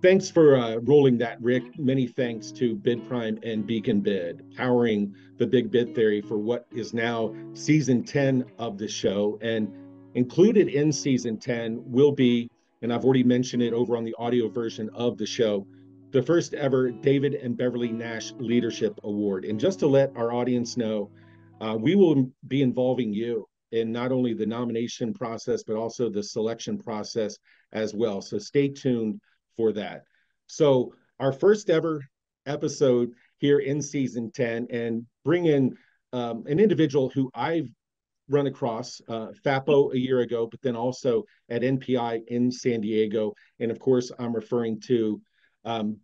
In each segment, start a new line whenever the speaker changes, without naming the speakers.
Thanks for rolling that, Rick. Many thanks to BidPrime and Beacon Bid, powering the big bid theory for what is now season 10 of the show. And included in season 10 will be, and I've already mentioned it over on the audio version of the show, the first ever David and Beverly Nash Leadership Award. And just to let our audience know, we will be involving you in not only the nomination process, but also the selection process as well. So stay tuned for that. So our first ever episode here in season 10, and bring in an individual who I've run across, FAPPO a year ago, but then also at NPI in San Diego. And of course, I'm referring to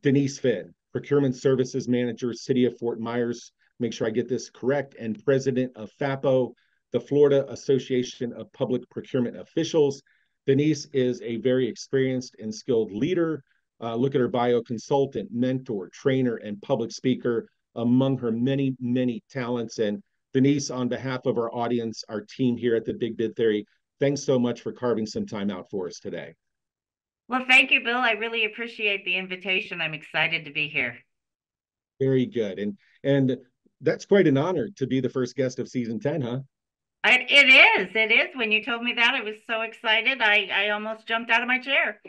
Denise Finn, Procurement Services Manager, City of Fort Myers. Make sure I get this correct, and President of FAPPO, the Florida Association of Public Procurement Officials. Denise is a very experienced and skilled leader. Look at her bio: consultant, mentor, trainer, and public speaker, among her many, many talents. And Denise, on behalf of our audience, our team here at the Big Bid Theory, thanks so much for carving some time out for us today.
Well, thank you, Bill. I really appreciate the invitation. I'm excited to be here.
Very good. And that's quite an honor to be the first guest of season 10, huh?
It is. When you told me that, I was so excited. I almost jumped out of my chair.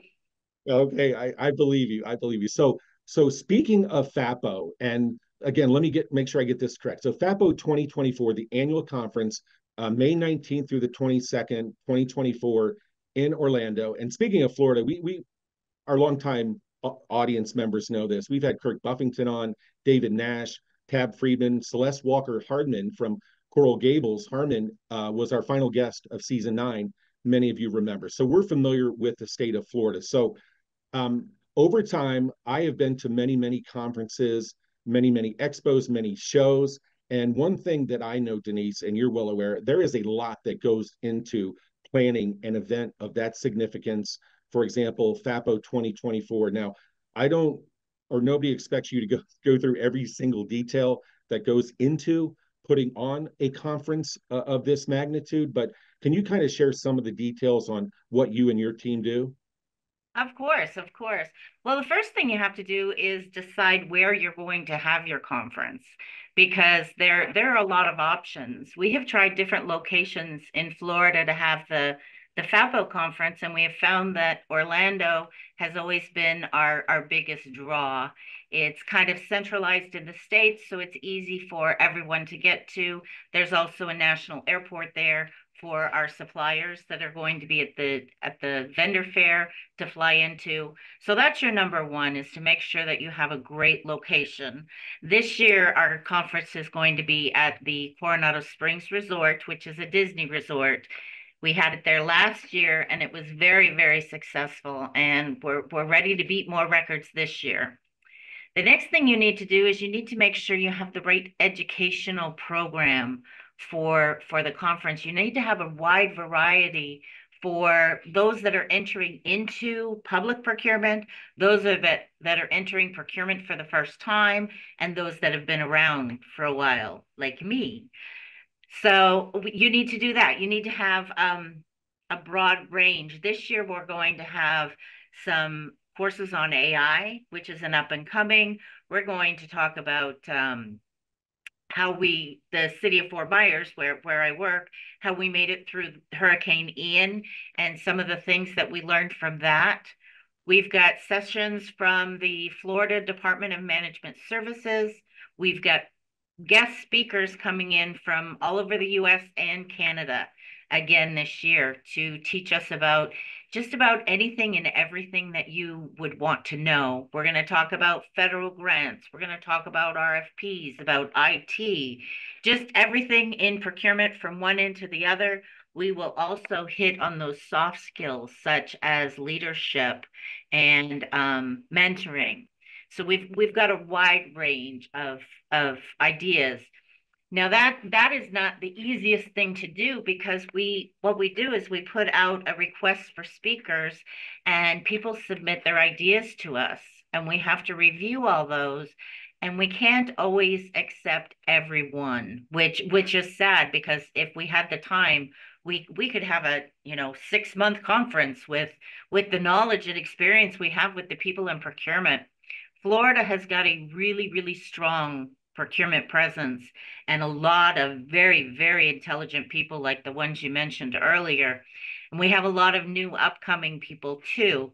Okay, I believe you. I believe you. So speaking of FAPPO, and again, let me make sure I get this correct. So FAPPO 2024, the annual conference, May 19th through the 22nd, 2024 in Orlando. And speaking of Florida, we our longtime audience members know this. We've had Kirk Buffington on, David Nash, Tab Friedman, Celeste Walker Hardman from Coral Gables. Harmon was our final guest of season 9. Many of you remember. So we're familiar with the state of Florida. So over time, I have been to many, many conferences, many, many expos, many shows. And one thing that I know, Denise, and you're well aware, there is a lot that goes into planning an event of that significance. For example, FAPPO 2024. Now, I don't, or nobody expects you to go through every single detail that goes into putting on a conference of this magnitude, but can you kind of share some of the details on what you and your team do?
Of course, of course. Well, the first thing you have to do is decide where you're going to have your conference because there are a lot of options. We have tried different locations in Florida to have the FAPPO conference, and we have found that Orlando has always been our biggest draw. It's kind of centralized in the States, so it's easy for everyone to get to. There's also a national airport there for our suppliers that are going to be at the vendor fair to fly into. So that's your number one, is to make sure that you have a great location. This year, our conference is going to be at the Coronado Springs Resort, which is a Disney resort. We had it there last year and it was very, very successful. And we're ready to beat more records this year. The next thing you need to do is you need to make sure you have the right educational program for the conference. You need to have a wide variety for those that are entering into public procurement, those that are entering procurement for the first time, and those that have been around for a while, like me. So you need to do that. You need to have a broad range. This year, we're going to have some courses on AI, which is an up and coming. We're going to talk about how the city of Fort Myers, where I work, how we made it through Hurricane Ian and some of the things that we learned from that. We've got sessions from the Florida Department of Management Services. We've got guest speakers coming in from all over the US and Canada again this year to teach us about just about anything and everything that you would want to know. We're going to talk about federal grants. We're going to talk about RFPs, about IT, just everything in procurement from one end to the other. We will also hit on those soft skills such as leadership and mentoring. So we've got a wide range of ideas. Now that is not the easiest thing to do, because what we do is we put out a request for speakers and people submit their ideas to us, and we have to review all those, and we can't always accept everyone, which is sad, because if we had the time, we could have a 6-month conference with the knowledge and experience we have with the people in procurement. Florida has got a really, really strong procurement presence and a lot of very, very intelligent people like the ones you mentioned earlier. And we have a lot of new upcoming people too.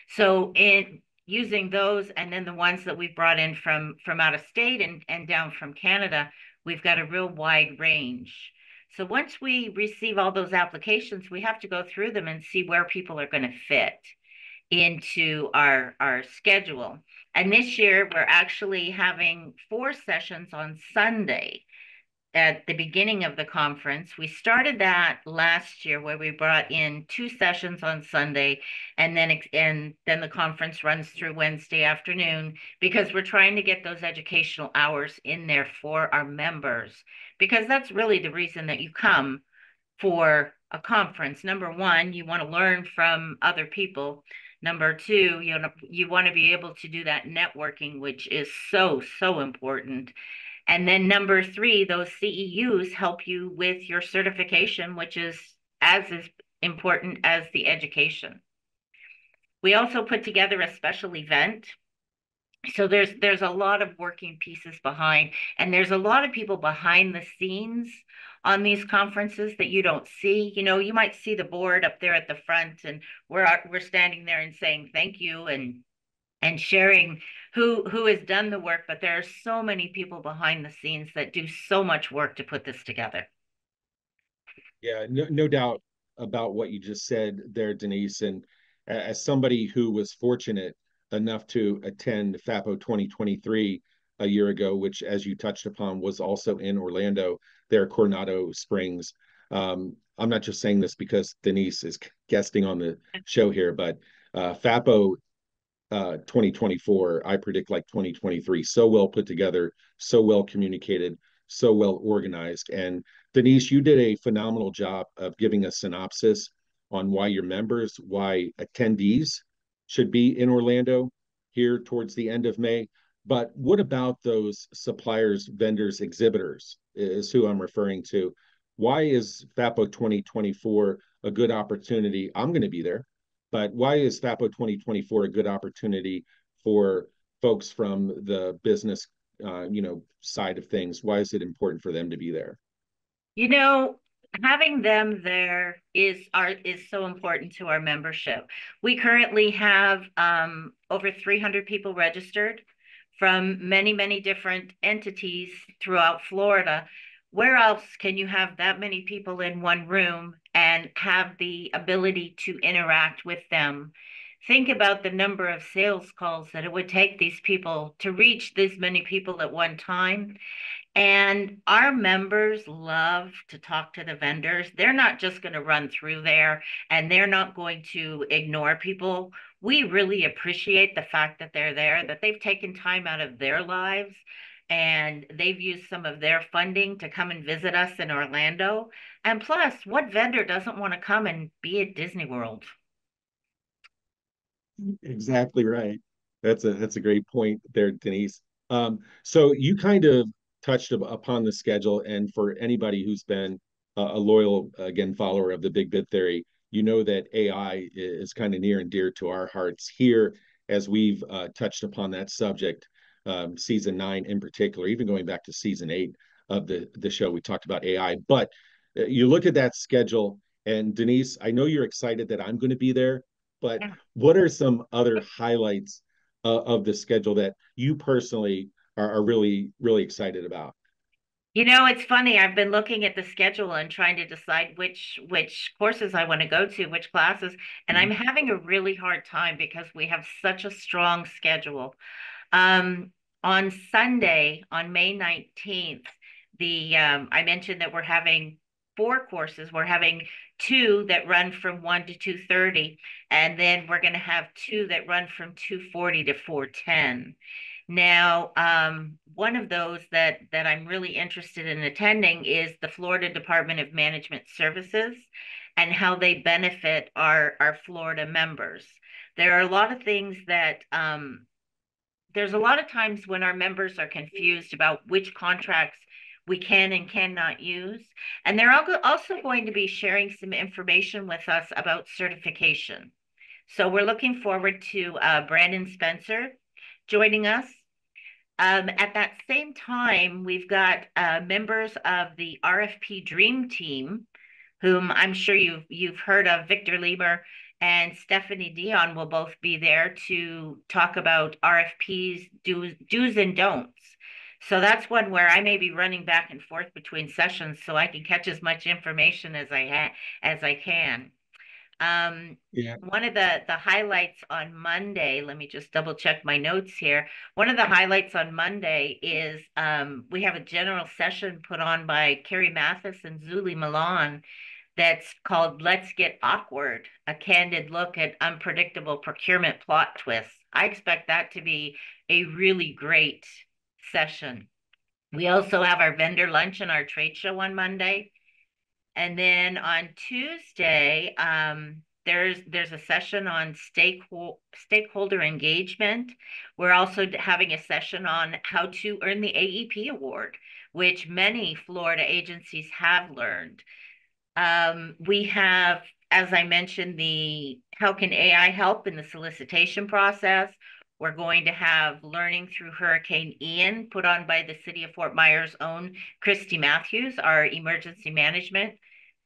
So in using those, and then the ones that we've brought in from out of state and down from Canada, we've got a real wide range. So once we receive all those applications, we have to go through them and see where people are going to fit into our schedule. And this year we're actually having 4 sessions on Sunday at the beginning of the conference. We started that last year where we brought in 2 sessions on Sunday, and then the conference runs through Wednesday afternoon, because we're trying to get those educational hours in there for our members, because that's really the reason that you come for a conference. Number one, you want to learn from other people. Number two, you want to be able to do that networking, which is so, so important. And then number three, those CEUs help you with your certification, which is as important as the education. We also put together a special event. So there's a lot of working pieces behind, and there's a lot of people behind the scenes on these conferences that you don't see. You might see the board up there at the front, and we're standing there and saying thank you and sharing who has done the work, but there are so many people behind the scenes that do so much work to put this together.
Yeah, no doubt about what you just said there, Denise. And as somebody who was fortunate enough to attend FAPPO 2023 a year ago, which, as you touched upon, was also in Orlando, there, Coronado Springs. I'm not just saying this because Denise is guesting on the show here, but FAPPO 2024, I predict like 2023, so well put together, so well communicated, so well organized. And Denise, you did a phenomenal job of giving a synopsis on why your members, why attendees should be in Orlando here towards the end of May. But what about those suppliers, vendors, exhibitors is who I'm referring to. Why is FAPPO 2024 a good opportunity? I'm going to be there, but why is FAPPO 2024 a good opportunity for folks from the business, side of things? Why is it important for them to be there?
You know, Having them there is so important to our membership. We currently have over 300 people registered from many, many different entities throughout Florida. Where else can you have that many people in one room and have the ability to interact with them? Think about the number of sales calls that it would take these people to reach this many people at one time. And our members love to talk to the vendors. They're not just going to run through there, and they're not going to ignore people. We really appreciate the fact that they're there, that they've taken time out of their lives and they've used some of their funding to come and visit us in Orlando. And plus, what vendor doesn't want to come and be at Disney World?
Exactly right. That's a great point there, Denise. So you kind of touched upon the schedule, and for anybody who's been a loyal, again, follower of the Big Bid Theory, you know that AI is kind of near and dear to our hearts here, as we've touched upon that subject, season 9 in particular, even going back to season 8 of the show, we talked about AI. But you look at that schedule, and Denise, I know you're excited that I'm going to be there, but
Yeah.
what are some other highlights of the schedule that you personally are really, really excited about?
It's funny. I've been looking at the schedule and trying to decide which courses I want to go to, which classes, and I'm
Mhm.
having a really hard time because we have such a strong schedule. Um, on Sunday, on May 19th, the I mentioned that we're having 4 courses. We're having two that run from 1 to 2:30, and then we're going to have two that run from 2:40 to 4:10. Now, one of those that I'm really interested in attending is the Florida Department of Management Services and how they benefit our Florida members. There are a lot of things that there's a lot of times when our members are confused about which contracts we can and cannot use. And they're also going to be sharing some information with us about certification. So we're looking forward to Brandon Spencer joining us. At that same time, we've got members of the RFP Dream Team, whom I'm sure you've heard of. Victor Lieber and Stephanie Dion will both be there to talk about RFPs, do's and don'ts. So that's one where I may be running back and forth between sessions so I can catch as much information as I can.
Yeah.
One of the highlights on Monday, let me just double check my notes here. One of the highlights on Monday is we have a general session put on by Carrie Mathis and Zuli Milan that's called Let's Get Awkward, a candid look at unpredictable procurement plot twists. I expect that to be a really great session. We also have our vendor lunch and our trade show on Monday. And then on Tuesday, there's a session on stakeholder engagement. We're also having a session on how to earn the AEP award, which many Florida agencies have learned. We have, as I mentioned, the how can AI help in the solicitation process? We're going to have learning through Hurricane Ian put on by the City of Fort Myers' own Christy Matthews, our emergency management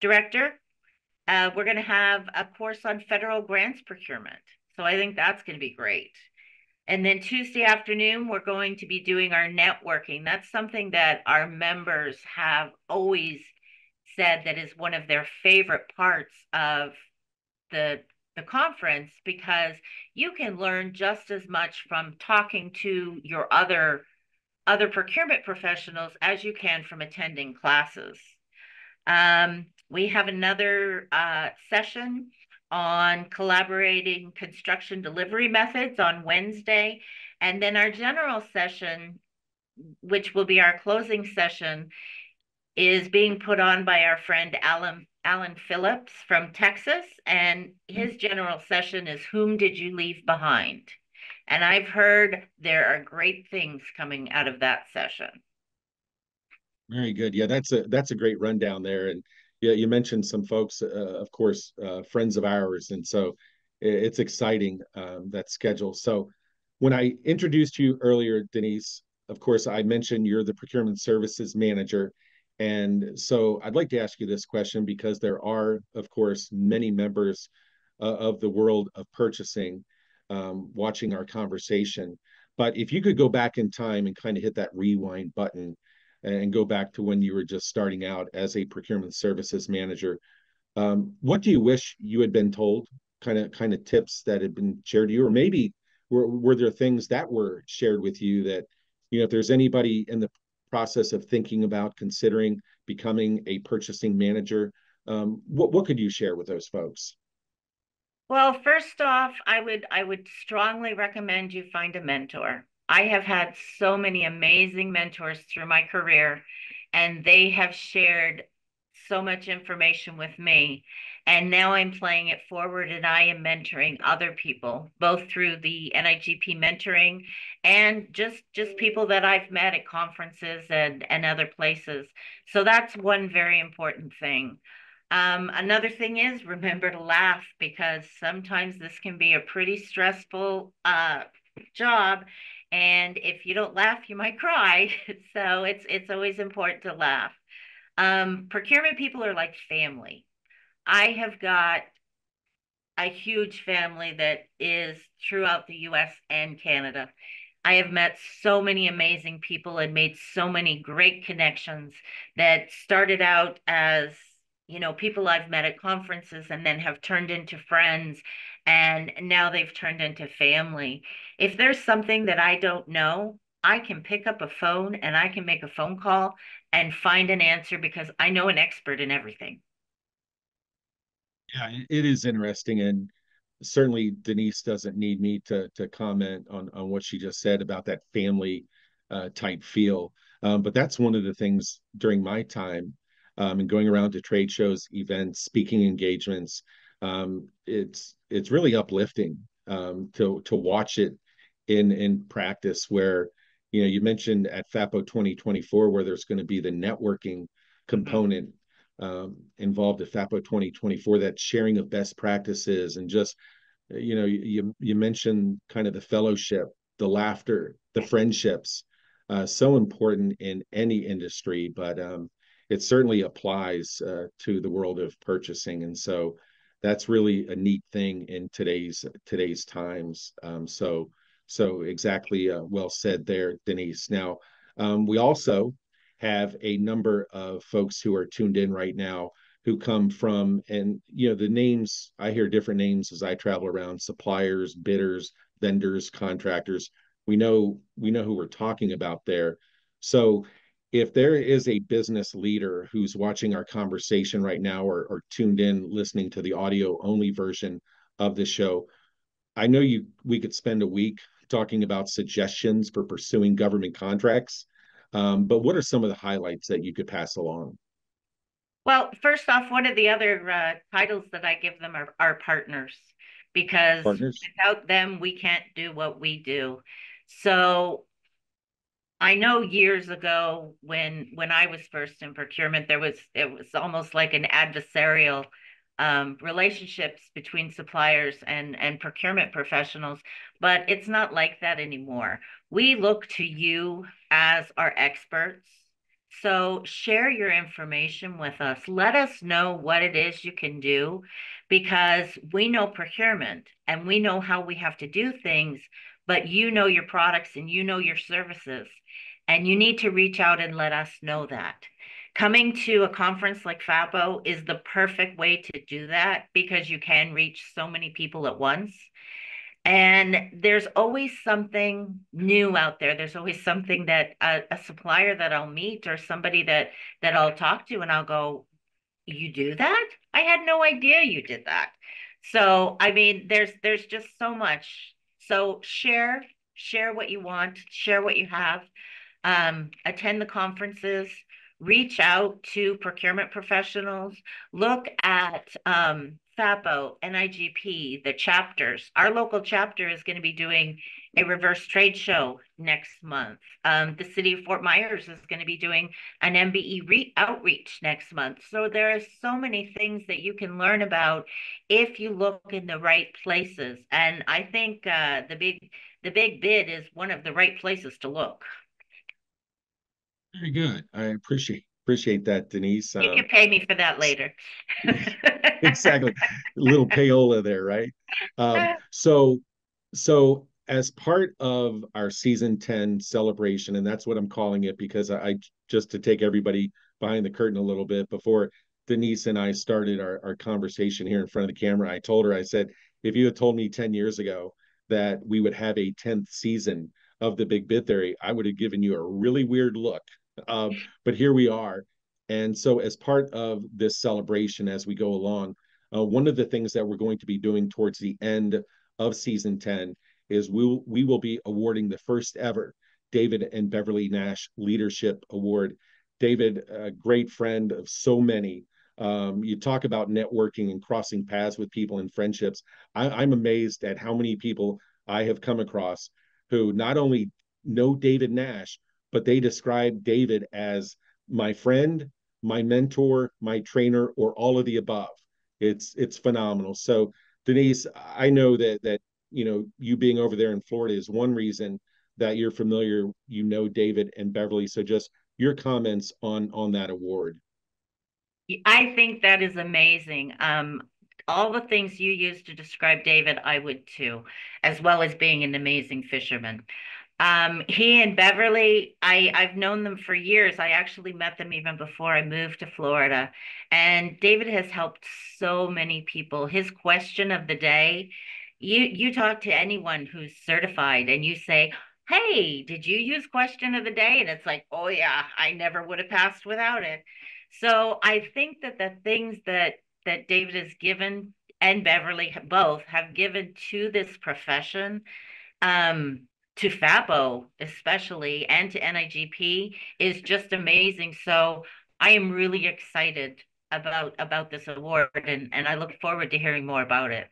director. We're going to have a course on federal grants procurement. So I think that's going to be great. And then Tuesday afternoon, we're going to be doing our networking. That's something that our members have always said that is one of their favorite parts of the conference, because you can learn just as much from talking to your other procurement professionals as you can from attending classes. We have another session on collaborating construction delivery methods on Wednesday. And then our general session, which will be our closing session, is being put on by our friend Alan Phillips from Texas. And his general session is Whom Did You Leave Behind? And I've heard there are great things coming out of that session.
Very good. Yeah, that's a great rundown there. And yeah, you mentioned some folks, of course, friends of ours, and so it's exciting, that schedule. So when I introduced you earlier, Denise, of course, I mentioned you're the Procurement Services Manager, and so I'd like to ask you this question because there are, of course, many members of the world of purchasing watching our conversation. But if you could go back in time and kind of hit that rewind button and go back to when you were just starting out as a procurement services manager. What do you wish you had been told? Kind of tips that had been shared to you, or maybe were there things that were shared with you that, if there's anybody in the process of thinking about considering becoming a purchasing manager, what could you share with those folks?
Well, first off, I would strongly recommend you find a mentor. I have had so many amazing mentors through my career, and they have shared so much information with me. And now I'm playing it forward and I am mentoring other people, both through the NIGP mentoring and just people that I've met at conferences and other places. So that's one very important thing. Another thing is remember to laugh, because sometimes this can be a pretty stressful job. And if you don't laugh, you might cry. So it's always important to laugh. Procurement people are like family. I have got a huge family that is throughout the US and Canada. I have met so many amazing people and made so many great connections that started out as, people I've met at conferences and then have turned into friends, and now they've turned into family. If there's something that I don't know, I can pick up a phone and I can make a phone call and find an answer because I know an expert in everything.
Yeah, it is interesting. And certainly Denise doesn't need me to comment on what she just said about that family type feel. But that's one of the things during my time and going around to trade shows, events, speaking engagements. It's really uplifting to watch it in practice. Where you mentioned at FAPPO 2024 where there's going to be the networking
Mhm.
component involved at FAPPO 2024, that sharing of best practices and just you mentioned kind of the fellowship, the laughter, the friendships, so important in any industry, but it certainly applies to the world of purchasing, and so that's really a neat thing in today's times. So exactly well said there, Denise. Now, we also have a number of folks who are tuned in right now who come from, and the names, I hear different names as I travel around: suppliers, bidders, vendors, contractors. We know who we're talking about there. So if there is a business leader who's watching our conversation right now, or tuned in listening to the audio only version of the show, I know we could spend a week talking about suggestions for pursuing government contracts. But what are some of the highlights that you could pass along?
Well, first off, one of the other titles that I give them are partners, because
Partners?
without them, we can't do what we do. So I know years ago when I was first in procurement, it was almost like an adversarial relationships between suppliers and procurement professionals, but it's not like that anymore. We look to you as our experts. So share your information with us. Let us know what it is you can do, because we know procurement and we know how we have to do things, but you know your products and you know your services. And you need to reach out and let us know that. Coming to a conference like FAPPO is the perfect way to do that, because you can reach so many people at once. And there's always something new out there. There's always something that a supplier that I'll meet, or somebody that I'll talk to, and I'll go, "You do that? I had no idea you did that." So, I mean, there's just so much. So share what you want, share what you have, attend the conferences, reach out to procurement professionals, look at FAPPO, NIGP, the chapters. Our local chapter is going to be doing a reverse trade show next month. The city of Fort Myers is going to be doing an MBE outreach next month. So there are so many things that you can learn about if you look in the right places. And I think the big bid is one of the right places to look.
Very good. I appreciate that, Denise.
You can pay me for that later.
Exactly. A little payola there, right? So as part of our season 10 celebration, and that's what I'm calling it, because I just to take everybody behind the curtain a little bit, before Denise and I started our conversation here in front of the camera, I told her, I said, if you had told me 10 years ago that we would have a 10th season of the Big Bid Theory, I would have given you a really weird look. But here we are. And so, as part of this celebration, as we go along, one of the things that we're going to be doing towards the end of season 10 is we will be awarding the first ever David and Beverly Nash Leadership Award. David, a great friend of so many. You talk about networking and crossing paths with people and friendships. I'm amazed at how many people I have come across who not only know David Nash, but they describe David as my friend, my mentor, my trainer, or all of the above. It's phenomenal. So Denise, I know that you being over there in Florida is one reason that you're familiar, David and Beverly. So just your comments on that award.
I think that is amazing. All the things you used to describe David, I would too, as well as being an amazing fisherman. He and Beverly, I've known them for years. I actually met them even before I moved to Florida. And David has helped so many people. His question of the day, you talk to anyone who's certified and you say, "Hey, did you use question of the day?" And it's like, "Oh yeah, I never would have passed without it." So I think that the things that David has given and Beverly both have given to this profession, um, to FAPPO especially, and to NIGP, is just amazing. So I am really excited about this award, and I look forward to hearing more about it.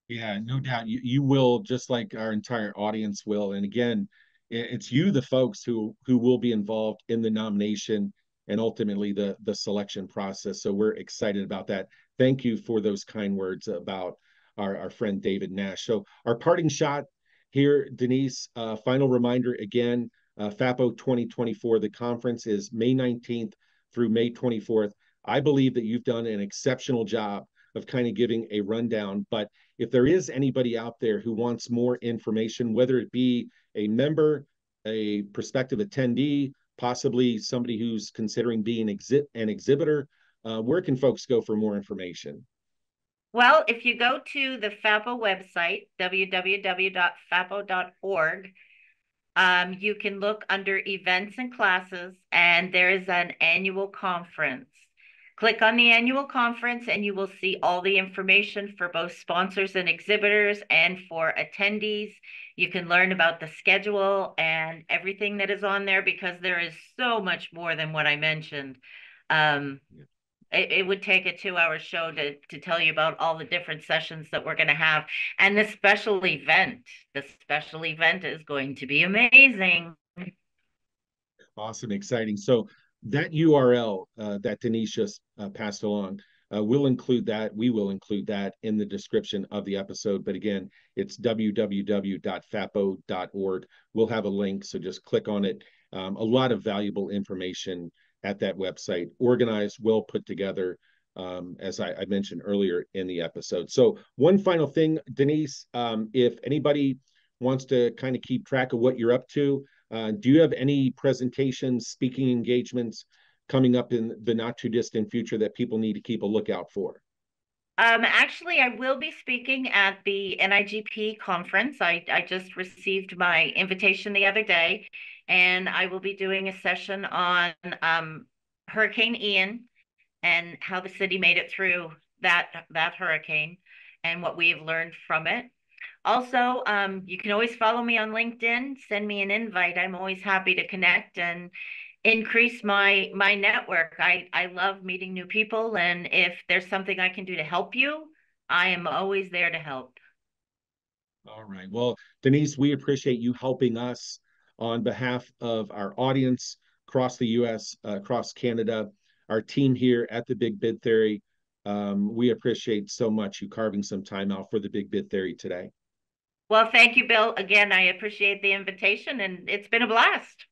Yeah, no doubt. You will, just like our entire audience will. And again, it's you, the folks who will be involved in the nomination and ultimately the selection process. So we're excited about that. Thank you for those kind words about our friend David Nash. So our parting shot here, Denise, final reminder again, FAPPO 2024, the conference is May 19th through May 24th. I believe that you've done an exceptional job of kind of giving a rundown, but if there is anybody out there who wants more information, whether it be a member, a prospective attendee, possibly somebody who's considering being an exhibitor, where can folks go for more information?
Well, if you go to the FAPPO website, www.fappo.org, you can look under events and classes, and there is an annual conference. Click on the annual conference, and you will see all the information for both sponsors and exhibitors and for attendees. You can learn about the schedule and everything that is on there, because there is so much more than what I mentioned. Um, it would take a 2 hour show to tell you about all the different sessions that we're going to have. And the special event is going to be amazing.
Awesome, exciting. So that URL that Denise just passed along, we'll include that. We will include that in the description of the episode. But again, it's www.fappo.org. We'll have a link, so just click on it. A lot of valuable information at that website, organized, well put together, as I mentioned earlier in the episode. So one final thing, Denise, if anybody wants to kind of keep track of what you're up to, do you have any presentations, speaking engagements coming up in the not too distant future that people need to keep a lookout for?
Actually, I will be speaking at the NIGP conference. I just received my invitation the other day, and I will be doing a session on Hurricane Ian and how the city made it through that hurricane and what we have learned from it. Also, you can always follow me on LinkedIn, send me an invite. I'm always happy to connect and increase my network. I love meeting new people, and if there's something I can do to help you, I am always there to help.
All right. Well, Denise, we appreciate you helping us on behalf of our audience across the US, across Canada, our team here at the Big Bid Theory. We appreciate so much you carving some time out for the Big Bid Theory today.
Well, thank you, Bill. Again, I appreciate the invitation, and it's been a blast.